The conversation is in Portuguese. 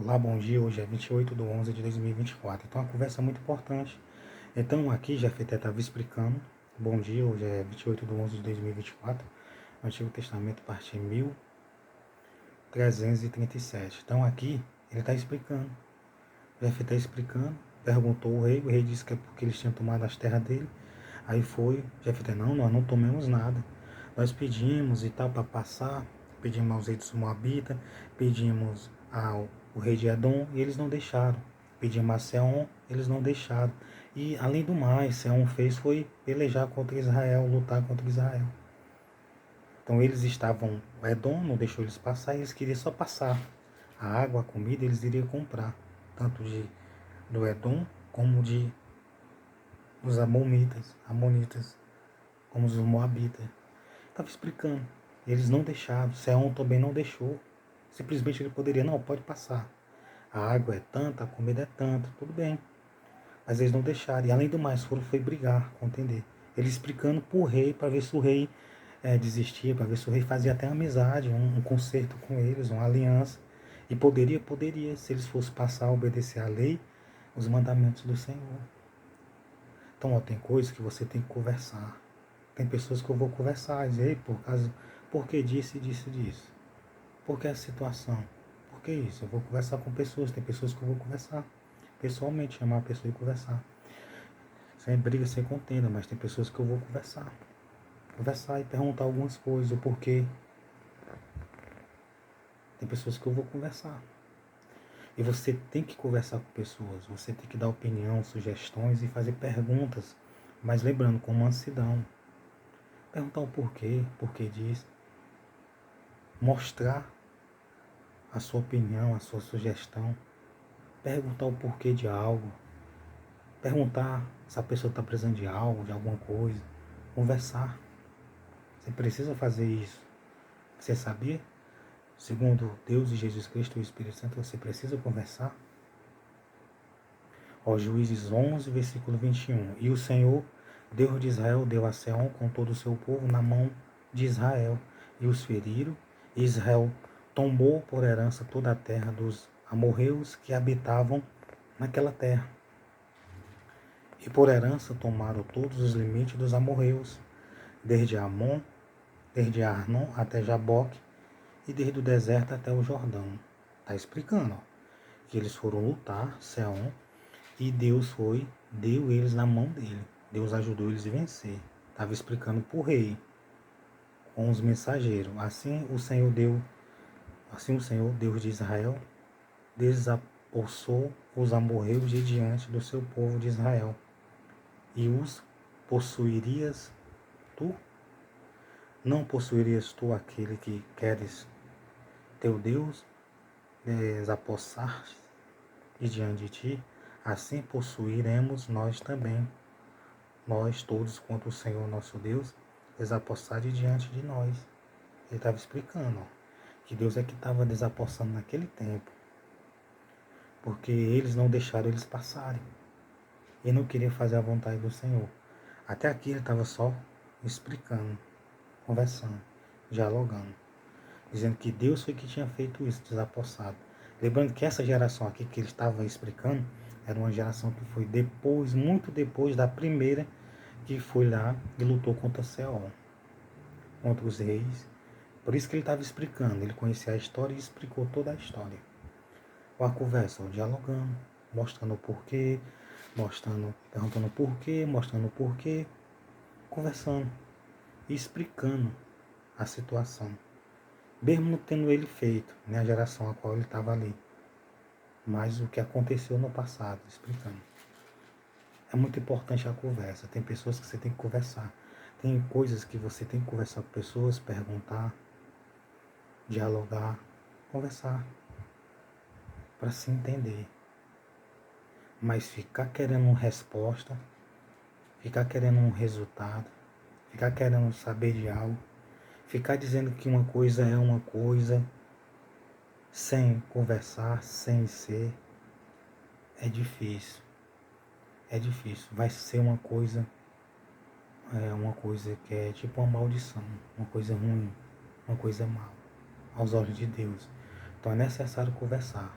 Olá, bom dia. Hoje é 28/11/2024. Então, a conversa é muito importante. Então, aqui, Jefté estava explicando. Bom dia, hoje é 28/11/2024. Antigo Testamento, parte 1337. Então, aqui, ele está explicando. Jefté está explicando. Perguntou o rei disse que é porque eles tinham tomado as terras dele. Aí foi, Jefté, não, nós não tomamos nada. Nós pedimos e tal para passar, pedimos aos reis dos Moabita, pedimos ao rei de Edom e eles não deixaram. Pedimos a Seom, eles não deixaram. E além do mais, Seom fez foi pelejar contra Israel, lutar contra Israel. Então eles estavam, o Edom não deixou eles passar e eles queriam só passar. A água, a comida, eles iriam comprar, tanto do Edom como dos Amonitas, como os Moabitas. Estava explicando. Eles não deixaram. Seom também não deixou. Simplesmente ele poderia, não, pode passar. A água é tanta, a comida é tanta, tudo bem. Mas eles não deixaram. E além do mais, foi brigar, entender. Ele explicando para o rei, para ver se o rei desistia, para ver se o rei fazia até amizade, um concerto com eles, uma aliança. E poderia, se eles fossem passar a obedecer a lei, os mandamentos do Senhor. Então, ó, tem coisas que você tem que conversar. Tem pessoas que eu vou conversar, dizer, por que disse, disso? Por que a situação? Por que isso? Eu vou conversar com pessoas, tem pessoas que eu vou conversar. Pessoalmente, chamar a pessoa e conversar. Sem briga, sem contenda, mas tem pessoas que eu vou conversar. Conversar e perguntar algumas coisas, o porquê. Tem pessoas que eu vou conversar. E você tem que conversar com pessoas, você tem que dar opinião, sugestões e fazer perguntas. Mas lembrando, com mansidão. Perguntar o porquê disso. Mostrar a sua opinião, a sua sugestão. Perguntar o porquê de algo. Perguntar se a pessoa está precisando de algo, de alguma coisa. Conversar. Você precisa fazer isso. Você sabia? Segundo Deus e Jesus Cristo e o Espírito Santo, você precisa conversar. Ó, Juízes 11, versículo 21. E o Senhor, Deus de Israel, deu a Seom com todo o seu povo na mão de Israel. E os feriram. E Israel tombou por herança toda a terra dos amorreus que habitavam naquela terra. E por herança tomaram todos os limites dos amorreus, desde Amon, desde Arnon até Jaboque, e desde o deserto até o Jordão. Está explicando, ó, que eles foram lutar, Seom, e Deus deu eles na mão dele. Deus ajudou eles a vencer. Estava explicando para o rei, com os mensageiros. Assim o Senhor, Deus de Israel, desapossou os amorreus de diante do seu povo de Israel. E os possuirias tu? Não possuirias tu aquele que queres teu Deus desapossar de diante de ti? Assim possuiremos nós também, nós todos, quanto o Senhor nosso Deus desapossar de diante de nós. Ele estava explicando, ó, que Deus é que estava desapossando naquele tempo, porque eles não deixaram eles passarem. E não queriam fazer a vontade do Senhor. Até aqui ele estava só explicando, conversando, dialogando, dizendo que Deus foi que tinha feito isso, desapossado. Lembrando que essa geração aqui que ele estava explicando era uma geração que foi depois, muito depois da primeira que foi lá e lutou contra Seol, contra os reis. Por isso que ele estava explicando, ele conhecia a história e explicou toda a história. Com a conversa, dialogando, mostrando o porquê, perguntando o porquê, conversando e explicando a situação. Mesmo não tendo ele feito, né, a geração a qual ele estava ali. Mas o que aconteceu no passado, explicando. É muito importante a conversa. Tem pessoas que você tem que conversar. Tem coisas que você tem que conversar com pessoas, perguntar, dialogar, conversar, para se entender. Mas ficar querendo uma resposta, ficar querendo um resultado, ficar querendo saber de algo, ficar dizendo que uma coisa é uma coisa, sem conversar, sem ser, é difícil. É difícil. Vai ser uma coisa que é tipo uma maldição, uma coisa ruim, uma coisa mal, aos olhos de Deus. Então é necessário conversar.